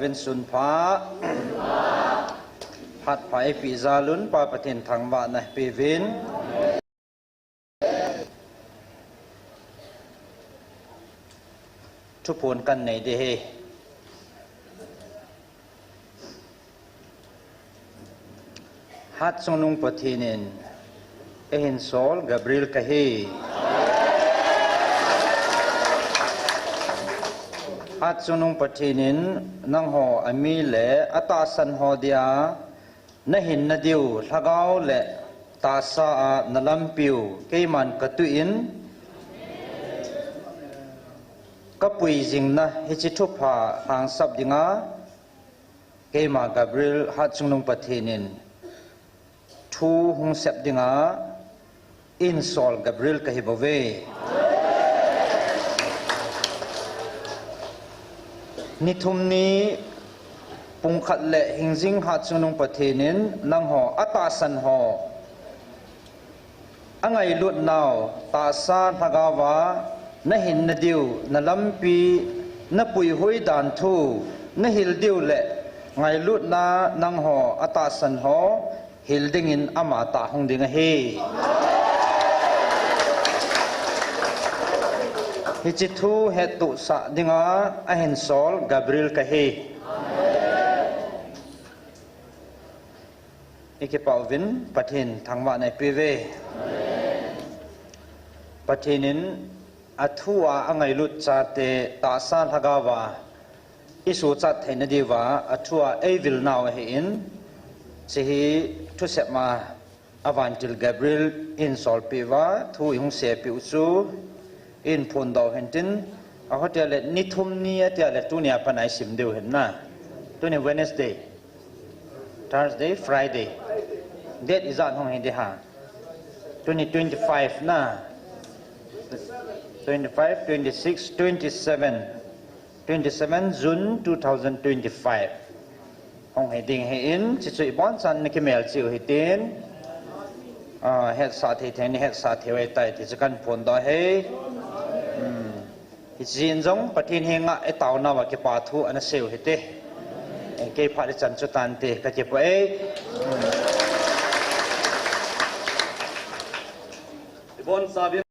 เป็นสุนพาพัดไผ่ปีซาลุนปาปะเทนทางบ้านนะปีวินทุพนกันในเดฮฮัดสนุงปะเทนินเอหินโซลกาเบรียลกะเฮฮัดสนุงปะเทนินนังหออามีเลอตาสันหอเดียนหินนดิวทะกาวและตาสานลัมปิวเกมันกะตุอินกะปุยจิงนะฮิจิทุพาหางสับดิงาเกมากาเบรียลฮัดสนุงปะเทนินทูหงเสบดิงาอินซอลกาเบรียลกะฮิบเวนิทุมนี้ปุงขัดและหิงจิงฮัดสนุงปะเทนินนังหออัตาสันหออังไงลุดนาวตาซาทะกาวานหินนดิวนลัมปีนปุยหุยดานทูนหิลดิวและไงลุดนานังหออัตาสันหอหิลดิงินอามาตาหงดิงเฮฮิจิทูเฮตุสะดิงาอหินซอลกาเบรียลกะเฮอิกปาวินปะเทนทางวะในปีเวปะเทนินอัทัวอังไงลุดจาเตตาซาทะกาวาอิสุจัดเฮนดีวาอัทัวเอวิลนาวเฮอินสิฮิทุเสมาอวันจิลกาเบรียลอินซอลปีวาทูยงเสปิอุซูอินพนดาวเห็นตินอาเขาจะเล็ดนิทุมนี้จะเล็ดตัวนี้ปันไอซิมเดียวเห็นนะตัวนี้ Wednesday Thursday Friday date is on ห้องเห็นดีฮะตัวนี้25นะ25 26 27 June 2025ห้องเห็นดิ่งเห็นสิสุยบอนสันนี่คือเมลจิวเห็นตินเฮ็ดสาธิตเฮ็ดสาธิตไว้ใต้ที่จะกันพนดาวเฮจินจงปะเทนเฮงะไอตาวนาวะเกปาทูอันเซลเฮเตเกพาดิจันจุตันเตกะเจปเอบอนซาบิ